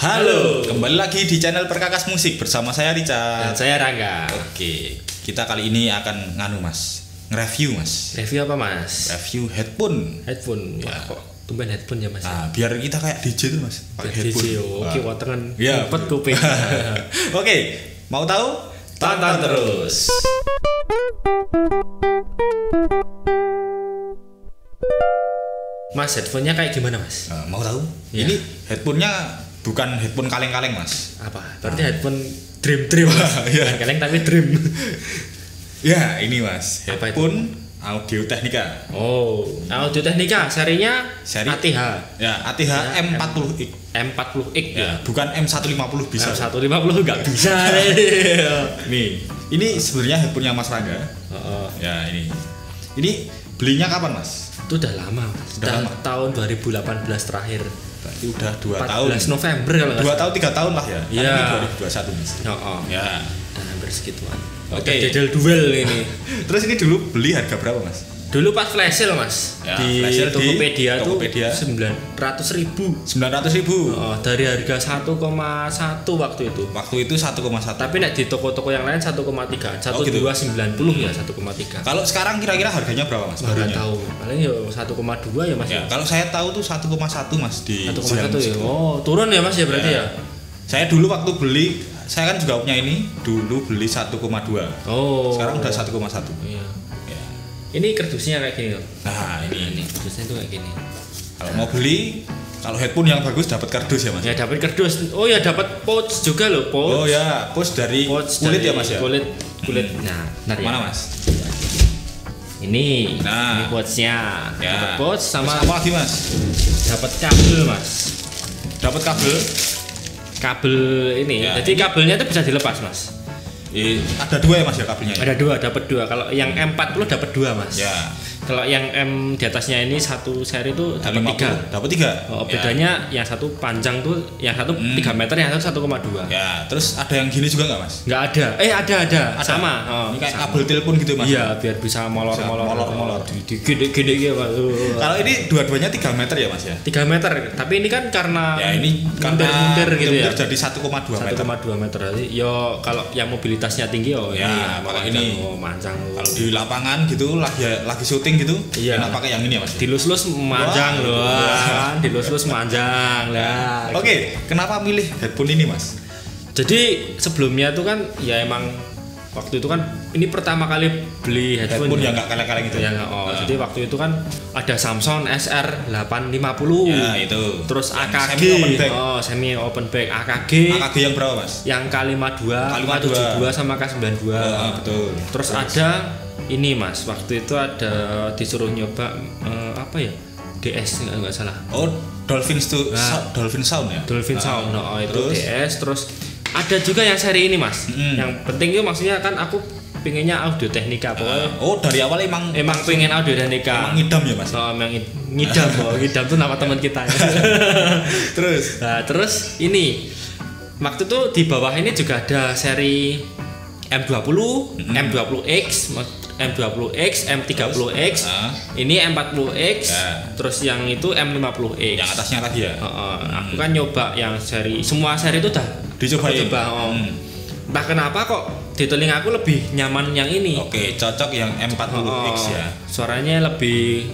Halo, kembali lagi di channel Perkakas Musik bersama saya Rica dan saya Rangga. Oke, kita kali ini akan nge-review mas. Review apa mas? Review headphone. Headphone. Ya. Wah, kok tumben headphone ya mas? Nah, biar kita kayak DJ tuh mas. Pakai headphone. Oke, watengan. Ya, Empet kuping. Oke, mau tahu? Tonton terus. Mas, headphone-nya kayak gimana mas? Nah, mau tahu? Ya. Ini headphone-nya bukan headphone kaleng-kaleng mas. Apa? Berarti headphone dream mas. Iya. Bukan kaleng tapi dream. Ya, ini mas. Apa Headphone Audio Technica. Oh, Audio Technica serinya Seri ATH. Ya, ATH M40X. M40X ya. Bukan M150 bisa. M150 nggak bisa. Nih, ini sebenarnya headphone-nya Mas Rangga. Ya, ini. Ini belinya kapan, Mas? Itu udah lama mas. Udah lama. Tahun 2018 terakhir. Berarti udah 2 14 tahun. November kalau nggak 2 salah. tahun 3 tahun lah ya. Iya. Kan ini 2021 Mas. Ya. Ya. Dan hampir segituan. Oke. Dedel duel ini. Terus ini dulu beli harga berapa, Mas? Dulu pas flash sale mas. Ya, di flash sale di Tokopedia tuh Tokopedia. 900.000. 900.000. Dari harga 1,1 waktu itu. Waktu itu 1,1. Tapi nek di toko-toko yang lain 1,3. 1290 ya 1,3. Kalau sekarang kira-kira harganya berapa, Mas? Nggak Barunya? tahu. Paling ya 1,2 ya mas. Ya, kalau saya tahu tuh 1,1 Mas di 1,1 ya. Oh, turun ya mas ya berarti ya. Saya dulu waktu beli, saya kan juga punya ini, dulu beli 1,2. Oh. Sekarang udah 1,1. Iya. Ya. Ini kardusnya kayak gini loh. Nah, ini. Kardusnya tuh kayak gini. Kalau mau beli, kalau headphone yang bagus dapat kardus ya, Mas? Ya dapat kardus. Oh ya dapat pouch juga loh, pouch. Oh ya, pouch dari kulit ya, Mas ya? Kulit. Nah, benar ya. Mana, Mas? Ini. Nah. Ini pouchnya. Ya. Dapat pouch sama terus apa lagi, Mas? dapat kabel, Mas. Dapat kabel. Kabel ini. Ya, Jadi kabelnya itu bisa dilepas, Mas. Ada 2 ya, Mas ya kabelnya? Ya? Ada 2, dapat 2. Kalau yang M40 dapat 2, Mas. Ya. Kalau yang M di atasnya ini satu seri itu dapat 3. Dapat 3. Oh, bedanya yang satu panjang tuh, yang satu 3 meter, yang satu 1,2. Ya, terus ada yang gini juga nggak, Mas? Nggak ada. Ada. Sama. Ini kayak Sama. kabel telepon gitu, Mas? Iya, biar bisa molor-molor. Gede-gede gitu, Pak. Kalau ini dua-duanya 3 meter ya, Mas ya? 3 meter. Tapi ini kan karena Ya, ini muntir gitu ya. jadi 1,2 meter. 1,2 meter. Jadi yo kalau yang mobilitasnya tinggi Ya, pakai ini. manjang. Kalau di lapangan gitu lagi syuting gitu, Iya. enak pakai yang ini ya, Mas? Dilus-lus manjang loh. Wah. Dilus-lus manjang lah. Oke, kenapa milih headphone ini, Mas? Jadi sebelumnya tuh kan ya emang waktu itu kan ini pertama kali beli headphone Yang nggak kaleng-kaleng gitu. ya nggak. Jadi waktu itu kan ada Samsung SR850. Ya, itu. Terus Yang AKG, semi open back. semi open back AKG, AKG yang berapa, Mas? yang K52, K52. K72 sama K92. Betul. Terus ada ini Mas, waktu itu ada disuruh nyoba apa ya? DS nggak salah. Oh, Dolphin Nah. Dolphin Sound ya? Dolphin Sound, itu terus? DS. Terus ada juga yang seri ini Mas. Yang penting itu maksudnya kan aku pengennya Audio Technica pokoknya. Oh, dari awal emang Pengen Audio Technica. emang ngidam ya, Mas? Emang ngidam, ngidam tuh nama teman kita. Terus Nah, terus ini waktu itu di bawah ini juga ada seri M20, M20X, M20X, M30X, ini M40X, terus yang itu M50X. yang atasnya lagi ya? Aku kan nyoba yang semua seri itu udah Dicobain? coba. Entah kenapa kok di telinga aku lebih nyaman yang ini. Oke, cocok yang M40X ya. Suaranya lebih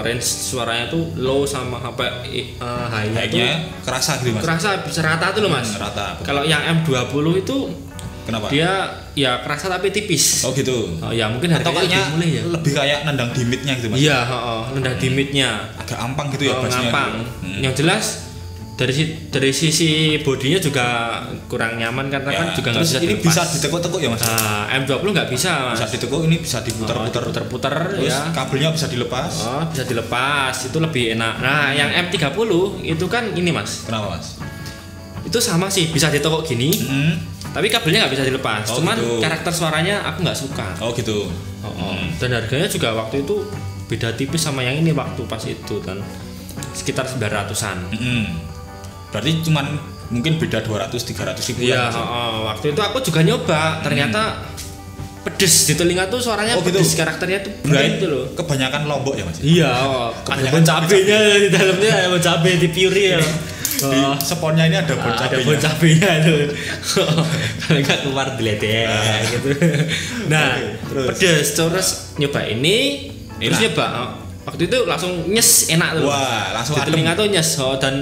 range suaranya tuh low sama high-nya tuh Kayaknya kerasa gitu, Mas. kerasa bisa rata tuh loh Mas. Rata. Kalau yang M20 itu Kenapa? dia ya kerasa tapi tipis. Oh gitu. Ya mungkin Atau harganya kayaknya lebih mulai ya. lebih kayak nendang di mid-nya gitu, Mas. Iya, rendah di mid-nya. Agak ampang gitu ya bassnya. Ngampang. Yang jelas dari sisi bodinya juga kurang nyaman karena kan juga nggak terus bisa ini dilepas. bisa ditekuk-tekuk ya, Mas? M20 nggak bisa Mas. Bisa ditekuk, ini bisa diputar-putar. Putar-putar Terus ya. kabelnya bisa dilepas. Bisa dilepas, itu lebih enak. Nah, yang M30 itu kan ini Mas. Kenapa, Mas? Itu sama sih, bisa ditekuk gini. Tapi kabelnya nggak bisa dilepas. Oh, Cuman gitu. karakter suaranya aku nggak suka. Oh gitu. Dan harganya juga waktu itu beda tipis sama yang ini waktu pas itu kan sekitar 900-an. Berarti cuman mungkin beda 200-300 ribu. Iya, waktu itu aku juga nyoba, ternyata pedes di telinga tuh suaranya pedes, gitu. Karakternya tuh bright tuh loh. Kebanyakan Lombok ya Mas? Iya, ada cabe-nya di dalamnya, ada cabe di puri ya. Di sponnya ini ada bon cabenya. Ada bon cabenya itu. Kalau enggak keluar diledek gitu. Nah, pedes terus nyoba ini terus nyoba waktu itu langsung nyes enak tuh. Wah, langsung di telinga tuh nyes dan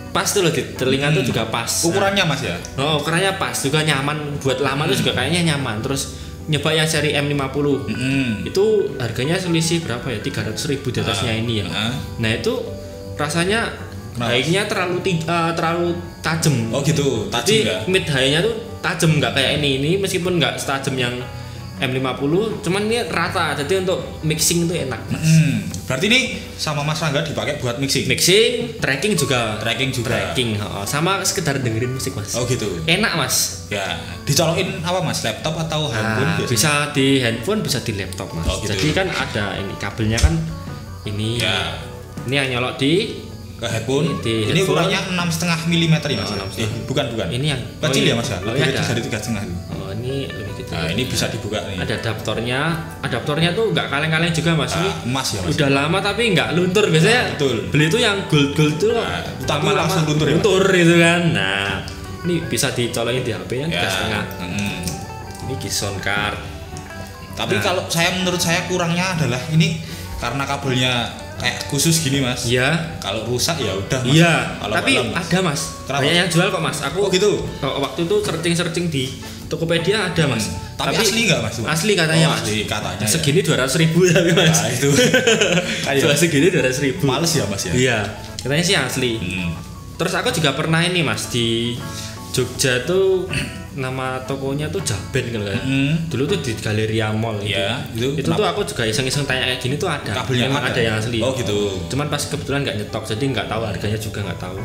pas tuh loh di telinga tuh juga pas. Ukurannya Mas ya? Oh, ukurannya pas, juga nyaman buat lama tuh juga kayaknya nyaman. Terus nyoba yang seri M50. Itu harganya selisih berapa ya? 300.000 di atasnya ini ya. Nah, itu rasanya high-nya terlalu tajam. Oh gitu, tajam enggak? Mid high-nya tuh tajam enggak kayak ini meskipun enggak setajam yang M50, cuman ini rata, jadi untuk mixing itu enak. Berarti ini sama Mas Rangga dipakai buat mixing. Tracking juga. Tracking, sama sekedar dengerin musik Mas. Oh gitu. Enak Mas. Ya, dicolokin apa Mas? Laptop atau handphone? Bisa di handphone, bisa di laptop Mas. Oh, gitu. Jadi kan ada ini kabelnya kan ini. Ya. Ini yang nyolok di ke headphone. Ini headphone. ukurannya 6,5 mm ya Mas. Bukan. Ini yang kecil ya Mas ya. Lebih dari 3,5. Oh, ini lebih kecil. Nah, ini bisa dibuka nih. Ada adaptornya tuh nggak kaleng-kaleng juga Mas. Ini emas ya Mas. Udah lama tapi nggak luntur biasanya. Betul. Beli itu yang gold tuh tapi langsung luntur ya. Luntur itu kan. Nah, ini bisa dicolokin di HP yang 3,5. Ini Gison card. Tapi kalau menurut saya kurangnya adalah ini karena kabelnya kayak khusus gini Mas. Iya. Kalau rusak ya udah Mas. Iya. Kalau tapi ada Mas. Kenapa? Banyak yang jual kok Mas. Aku gitu. Waktu itu searching di Tokopedia ada Mas. Tapi asli nggak Mas? Asli katanya Mas. Asli katanya. Segini 200.000 tapi Mas. Nah, itu. Kayak segini 200.000. Males ya Mas ya. Iya. Katanya sih asli. Terus aku juga pernah ini Mas di Jogja tuh nama tokonya tuh Jaben kalau kayak. Dulu tuh di Galeria Mall itu. Ya, itu tuh aku juga iseng-iseng tanya kayak gini tuh ada. Kabelnya memang ada yang asli. Oh gitu. Cuman pas kebetulan nggak nyetok jadi nggak tahu harganya juga nggak tahu.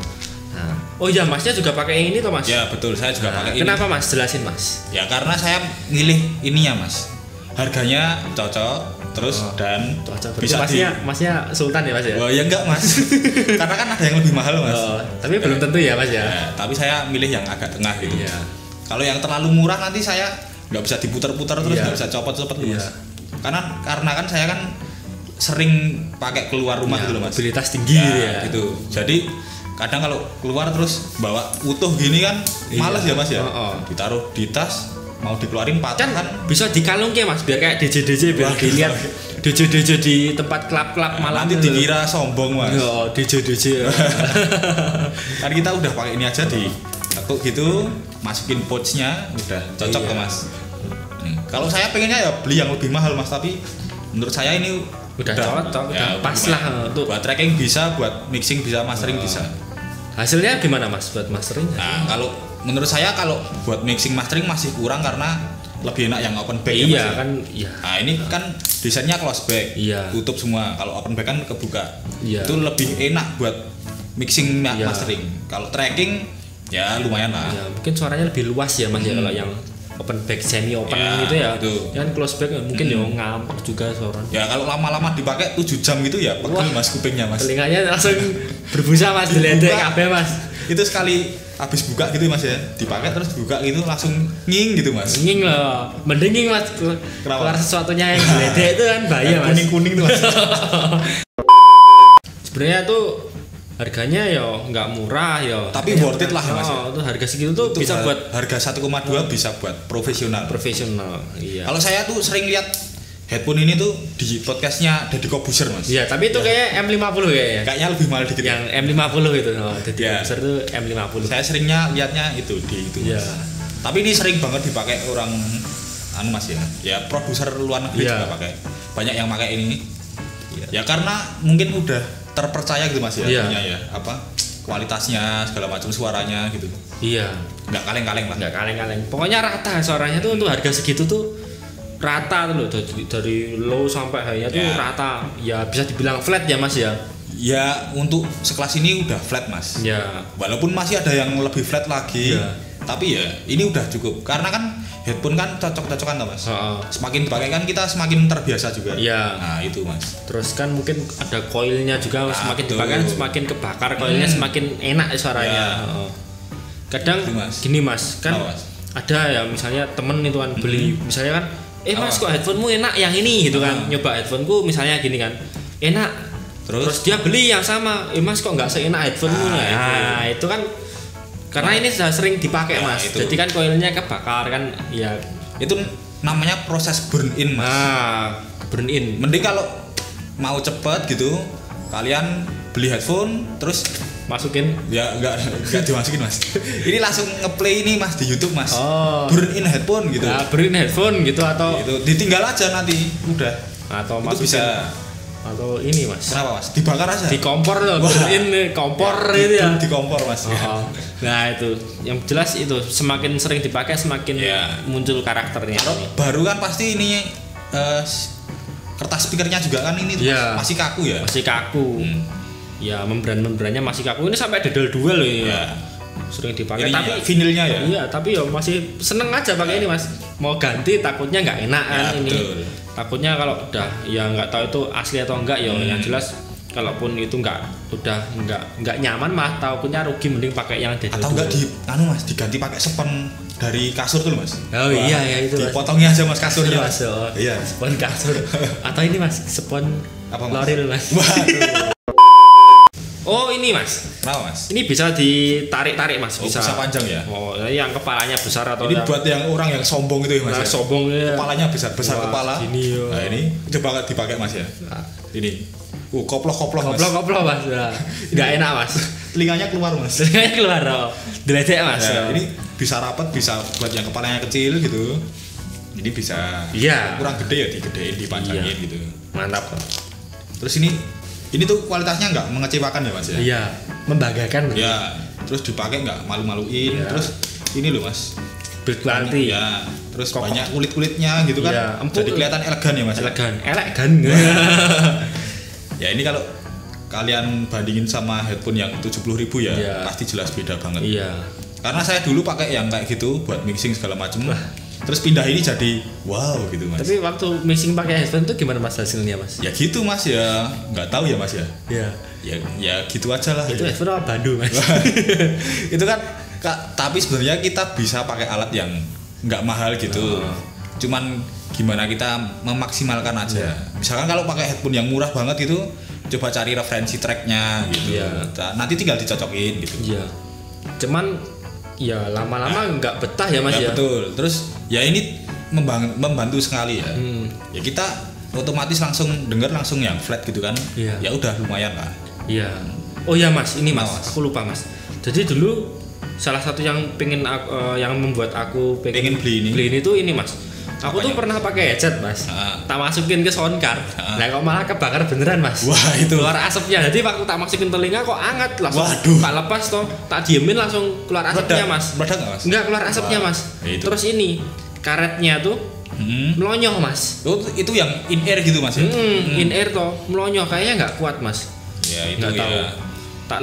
Nah, oh iya Masnya juga pakai yang ini toh Mas? Ya betul, saya juga pakai ini. Kenapa Mas? Jelasin Mas. Ya karena saya milih ininya Mas. Harganya cocok, terus dan bisa Masnya Sultan ya Mas ya? Oh ya enggak Mas. Karena kan ada yang lebih mahal Mas. Tapi belum tentu ya Mas ya. Tapi saya milih yang agak tengah gitu. Iya. Kalau yang terlalu murah nanti saya nggak bisa diputar-putar terus nggak bisa copot-copot Mas. Karena kan saya kan sering pakai keluar rumah gitu loh Mas. Mobilitas tinggi ya. Gitu. Jadi kadang kalau keluar terus bawa utuh gini kan males ya Mas ya. Ditaruh di tas mau dikeluarin patah kan bisa dikalungke Mas biar kayak DJ biar dilihat DJ di tempat klub-klub malam nanti dikira sombong Mas. Oh, DJ Kan kita udah pakai ini aja di aku gitu masukin pouchnya udah cocok ke Mas. Kalau saya pengennya ya beli yang lebih mahal Mas, tapi menurut saya ini udah cocok, udah pas lah untuk buat tracking bisa, buat mixing bisa, mastering bisa. Hasilnya gimana Mas buat mastering? Nah, kalau menurut saya kalau buat mixing mastering masih kurang karena lebih enak yang open back ya Mas. Ya. Kan iya. Nah, ini kan desainnya close back. Iya. Tutup semua. Kalau open back kan kebuka. Iya. Itu lebih enak buat mixing mastering. Kalau tracking ya lumayan lah. Ya, mungkin suaranya lebih luas ya Mas ya kalau yang open back semi open gitu ya. Kan close back mungkin ya ngamuk juga suara. Ya kalau lama-lama dipakai 7 jam gitu ya pegel Mas kupingnya Mas. Telinganya langsung berbusa Mas, diledek kabeh Mas. Itu sekali habis buka gitu Mas ya, dipakai terus buka gitu langsung nging gitu Mas. Nging loh, mending nging Mas. Keluar sesuatunya yang diledek itu kan bahaya Mas. Kuning-kuning tuh Mas. Sebenarnya tuh harganya ya nggak murah ya, tapi worth it lah Mas ya. Itu harga segitu tuh itu bisa buat harga 1,2 bisa buat profesional. Iya. Kalau saya tuh sering lihat headphone ini tuh di podcastnya Deddy Kobuser Mas. Iya, tapi itu kayak M50 kayaknya. Kayaknya lebih mahal dikit. Yang M50 itu. Deddy Kobuser tuh M50. Saya seringnya lihatnya itu di itu. Iya. Tapi ini sering banget dipakai orang Mas ya. Ya produser luar negeri juga pakai. Banyak yang pakai ini. Ya karena mungkin udah terpercaya gitu Mas ya, ya apa kualitasnya segala macam suaranya gitu. Iya. Nggak kaleng-kaleng lah. Nggak kaleng-kaleng. Pokoknya rata suaranya tuh untuk harga segitu tuh rata tuh loh, dari low sampai high-nya tuh rata. Ya bisa dibilang flat ya Mas ya. Ya untuk sekelas ini udah flat Mas. Ya. Walaupun masih ada yang lebih flat lagi. Tapi ya ini udah cukup. Karena kan headphone kan cocok-cocokan tuh Mas. Semakin dipakai kan kita semakin terbiasa juga. Iya. Nah itu Mas. Terus kan mungkin ada coilnya juga, semakin dipakai kan semakin kebakar coilnya, semakin enak suaranya. Kadang gini Mas, kan ada ya misalnya temen itu kan beli, misalnya kan Mas kok headphonemu enak yang ini gitu kan, nyoba headphoneku misalnya gini kan, enak Terus dia beli yang sama, Mas kok nggak seenak headphone-mu ya? Nah, itu kan karena ini sudah sering dipakai Mas. Itu. Jadi kan koilnya kebakar kan, ya itu namanya proses burn in Mas. Burn in. Mending kalau mau cepet gitu, kalian beli headphone terus masukin. Ya enggak dimasukin Mas. Ini langsung ngeplay ini Mas di YouTube Mas. Burn in headphone gitu. Nah, burn in headphone gitu atau itu ditinggal aja nanti udah. Atau itu masukin bisa. Atau ini Mas. Kenapa Mas? Dibakar aja. Di kompor loh, burn in kompor itu ya. Di kompor Mas. Nah itu yang jelas itu semakin sering dipakai semakin muncul karakternya. Baru kan pasti ini kertas speakernya juga kan ini masih kaku ya. Masih kaku. Ya membran-membrannya masih kaku. Ini sampai dedel dua loh ya. Sering dipakai. Tapi vinilnya ya. Iya tapi ya masih seneng aja pakai ini Mas. Mau ganti takutnya nggak enakan ini. Betul. Takutnya kalau udah ya nggak tahu itu asli atau enggak ya. Yang jelas kalaupun itu udah nggak nyaman mah takutnya rugi, mending pakai yang dedel. Atau enggak Mas diganti pakai spon dari kasur tuh Mas. Oh iya itu Mas. Dipotongnya aja Mas kasurnya Mas. Iya spon kasur. Atau ini Mas spon apa Mas? Loril Mas. Waduh. Oh ini Mas. Kenapa Mas? Ini bisa ditarik-tarik Mas. Bisa panjang ya? Oh yang kepalanya besar atau ini buat yang orang yang sombong itu ya Mas. Sombong ya. Kepalanya besar kepala. Nah ini coba dipakai Mas ya. Ini. Koploh Mas. Koploh Mas. Enggak enak Mas. Telinganya keluar Mas. Telinganya keluar. Diledek Mas. Ya, ini bisa rapat, bisa buat yang kepalanya kecil gitu. Jadi bisa. Iya. Kurang gede ya digedein, dipanjangin gitu. Mantap. Terus ini tuh kualitasnya nggak mengecewakan ya Mas ya? Iya, membanggakan. Ya, terus dipakai nggak malu-maluin. Ya. Terus ini loh Mas, berkualitas. Ya, terus banyak kulit-kulitnya gitu kan. Ya, jadi kelihatan elegan ya Mas. Elegan. Ya ini kalau kalian bandingin sama headphone yang 70.000 ya, pasti jelas beda banget. Iya. Karena saya dulu pakai yang kayak gitu buat mixing segala macam. Terus pindah ini jadi wow gitu Mas. Tapi waktu mixing pakai headphone itu gimana Mas hasilnya Mas? Ya gitu Mas ya, nggak tahu ya Mas ya. Iya. Ya gitu aja lah. Itu headphone apa Bandu Mas? Itu kan tapi sebenarnya kita bisa pakai alat yang nggak mahal gitu. Cuman gimana kita memaksimalkan aja. Misalkan kalau pakai headphone yang murah banget itu, coba cari referensi tracknya gitu. Nanti tinggal dicocokin gitu. Iya. Cuman ya lama-lama nggak betah ya Mas ya. Betul. Terus ya ini membantu sekali ya. Ya kita otomatis langsung denger langsung yang flat gitu kan. Ya udah lumayan lah. Iya. Oh ya Mas, ini Mas, aku lupa Mas. Jadi dulu salah satu yang yang membuat aku pengen beli ini tuh ini Mas. Aku tuh pernah pakai headset Mas. Tak masukin ke soundcard. Nah kok malah kebakar beneran Mas. Wah itu. Keluar asapnya. Jadi waktu tak masukin telinga kok anget langsung. Waduh. Tak lepas toh. Tak diemin langsung keluar asapnya Mas. Meledak nggak Mas? Enggak keluar asapnya Mas. Terus ini karetnya tuh melonyoh Mas. Itu yang in air gitu Mas ya? In air toh melonyoh kayaknya nggak kuat Mas. Ya itu nggak tahu. Ya. Tak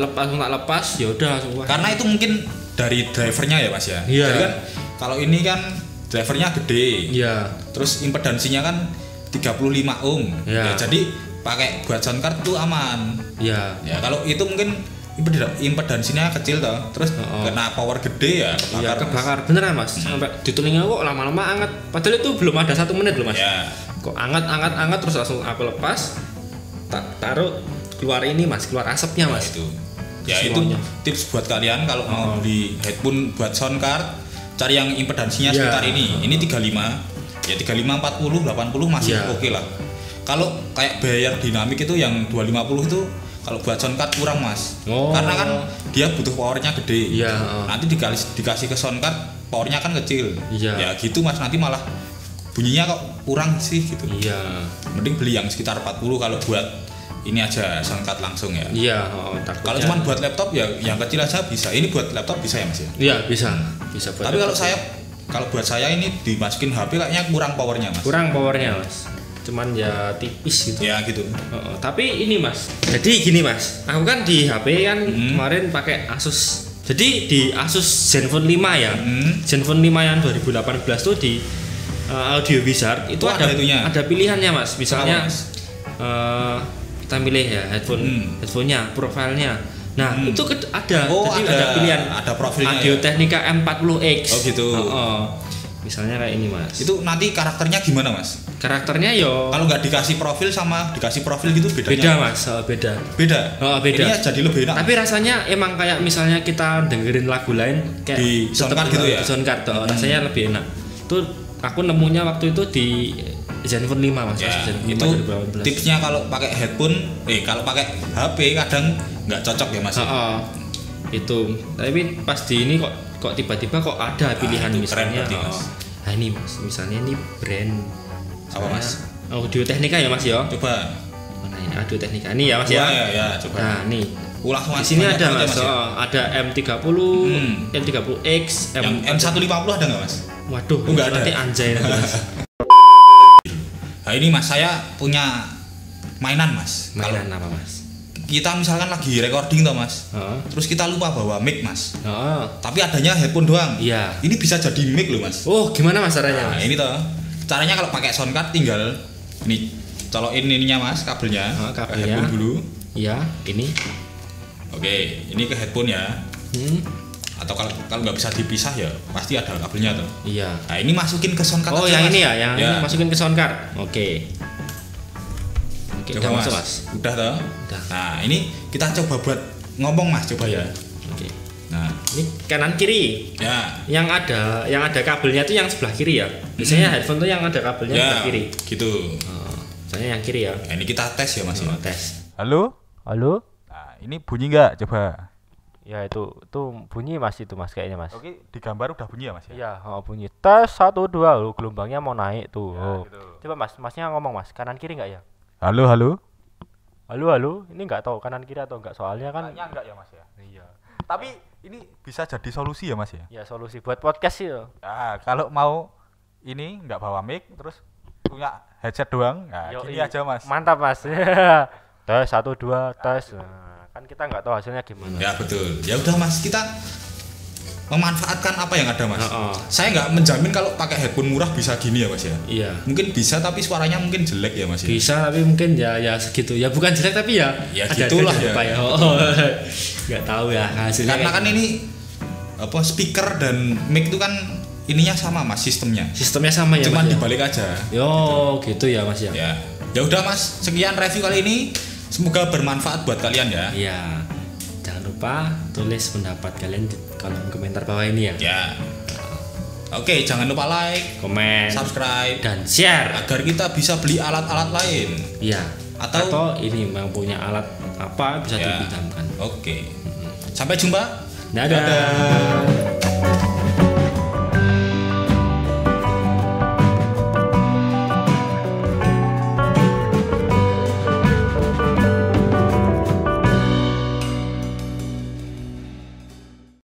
lepas ya udah langsung. Karena itu mungkin dari drivernya ya Mas ya. Iya. Jadi kan kalau ini kan drivernya gede. Iya. Terus impedansinya kan 35 ohm. Ya, jadi pakai buat soundcard tuh aman. Iya. Ya kalau itu mungkin impedansinya kecil toh. Terus kena power gede ya kebakar. Iya, kebakar beneran Mas. Sampai di telinga kok lama-lama anget. Padahal itu belum ada 1 menit loh Mas. Ya. Kok anget terus langsung aku lepas. Taruh keluar ini Mas, keluar asapnya Mas. Itu. Ya semuanya. Itu tips buat kalian kalau mau beli headphone buat soundcard, cari yang impedansinya sekitar ini 35 ya 35 40 80 masih oke lah. Kalau kayak bayar dinamik itu yang 250 itu kalau buat soundcard kurang Mas. Karena kan dia butuh powernya gede. Nanti dikasih ke soundcard powernya kan kecil. Ya gitu Mas, nanti malah bunyinya kok kurang sih gitu. Mending beli yang sekitar 40 kalau buat ini aja soundcard langsung ya. Kalau cuma buat laptop ya yang kecil aja bisa. Ini buat laptop bisa ya Mas ya? Iya bisa buat. Tapi kalau buat saya ini dimasukin HP kayaknya kurang powernya Mas. Kurang powernya Mas. Cuman ya tipis gitu. Ya gitu. Tapi ini Mas. Jadi gini Mas. Aku kan di HP kan kemarin pakai Asus. Jadi di Asus Zenfone 5 ya. Zenfone 5 yang 2018 tuh di Audio Wizard itu ada pilihannya Mas. Misalnya kita milih ya headphone-nya, profilnya. Nah, itu ada. Jadi ada pilihan. Ada profilnya. Audio Technica M40X. Oh gitu. Misalnya kayak ini mas. Itu nanti karakternya gimana mas? Karakternya yo. Kalau nggak dikasih profil sama dikasih profil gitu bedanya? Beda mas, beda. Beda. Beda. Ini jadi lebih enak. Tapi rasanya emang kayak misalnya kita dengerin lagu lain kayak di soundcard gitu ya. Di soundcard rasanya lebih enak. Tuh aku nemunya waktu itu di Zenfone 5 mas. Ya, Zenfone itu tipsnya kalau pakai headphone, kalau pakai HP kadang nggak cocok ya mas. Itu. Tapi pas di ini kok tiba-tiba kok ada pilihan misalnya. Nah ini mas, misalnya ini brand apa mas? Audio Technica ya mas ya. Coba. Mana ini Audio Technica ini ya mas ya. Ya coba. Nah nih. Langsung di sini ada mas. Ya? Ada M30, M30X, M150 ada nggak mas? Waduh, nggak ada. Nanti anjay mas. Nah ini mas, saya punya mainan mas. Mainan apa mas? Kita misalkan lagi recording toh mas, terus kita lupa bawa mic mas, tapi adanya headphone doang. Iya. Ini bisa jadi mic loh mas. Oh gimana mas caranya? Nah ini toh, caranya kalau pakai soundcard tinggal ini colokin ininya mas, kabelnya, ke headphone dulu. Iya, ini. Oke, ini ke headphone ya. Atau kalau nggak bisa dipisah ya pasti ada kabelnya tuh. Iya. Nah ini masukin ke soundcard. Oh aja, yang mas. ini ya, yang ini masukin ke soundcard. Oke. Coba udah masuk mas. Mas. Udah toh. Udah. Nah ini kita coba buat ngomong mas, coba ya. Oke. Nah ini kanan kiri. Ya. Yang ada kabelnya itu yang sebelah kiri ya. Biasanya headphone tuh yang ada kabelnya sebelah kiri. Gitu. Soalnya yang kiri ya. Nah, ini kita tes ya mas. Tes. Halo. Nah ini bunyi nggak? Coba. Ya itu bunyi mas, itu mas kayaknya mas. Oke, di gambar udah bunyi ya mas ya? Iya, bunyi tes 1 2 loh, gelombangnya mau naik tuh. Ya, gitu. Coba masnya ngomong mas, kanan kiri nggak ya? Halo. Halo, ini nggak tahu kanan kiri atau enggak, soalnya kan. Kayaknya enggak ya mas ya. Iya. Tapi ini bisa jadi solusi ya mas ya? Ya solusi buat podcast sih. Nah, kalau mau ini nggak bawa mic terus punya headset doang, nah gini aja mas. Mantap mas. Tes 1 2 tes. Nah, kan kita nggak tahu hasilnya gimana. Ya betul. Ya udah mas, kita memanfaatkan apa yang ada mas. Saya nggak menjamin kalau pakai headphone murah bisa gini ya mas ya. Iya. Mungkin bisa tapi suaranya mungkin jelek ya mas ya. Bisa tapi mungkin ya segitu. Ya bukan jelek tapi ya gitulah ya. Nggak tahu ya hasilnya. Karena kan ini apa, speaker dan mic itu kan ininya sama mas, sistemnya. Sistemnya sama ya. Cuman mas, dibalik aja. Yo gitu ya mas ya. Ya udah mas, sekian review kali ini. Semoga bermanfaat buat kalian ya. Iya. Jangan lupa tulis pendapat kalian di kolom komentar bawah ini ya. Ya. Oke, jangan lupa like, komen, subscribe, dan share agar kita bisa beli alat-alat lain. Iya. Atau ini mau punya alat apa bisa dipinjamkan. Oke. Sampai jumpa. Dadah.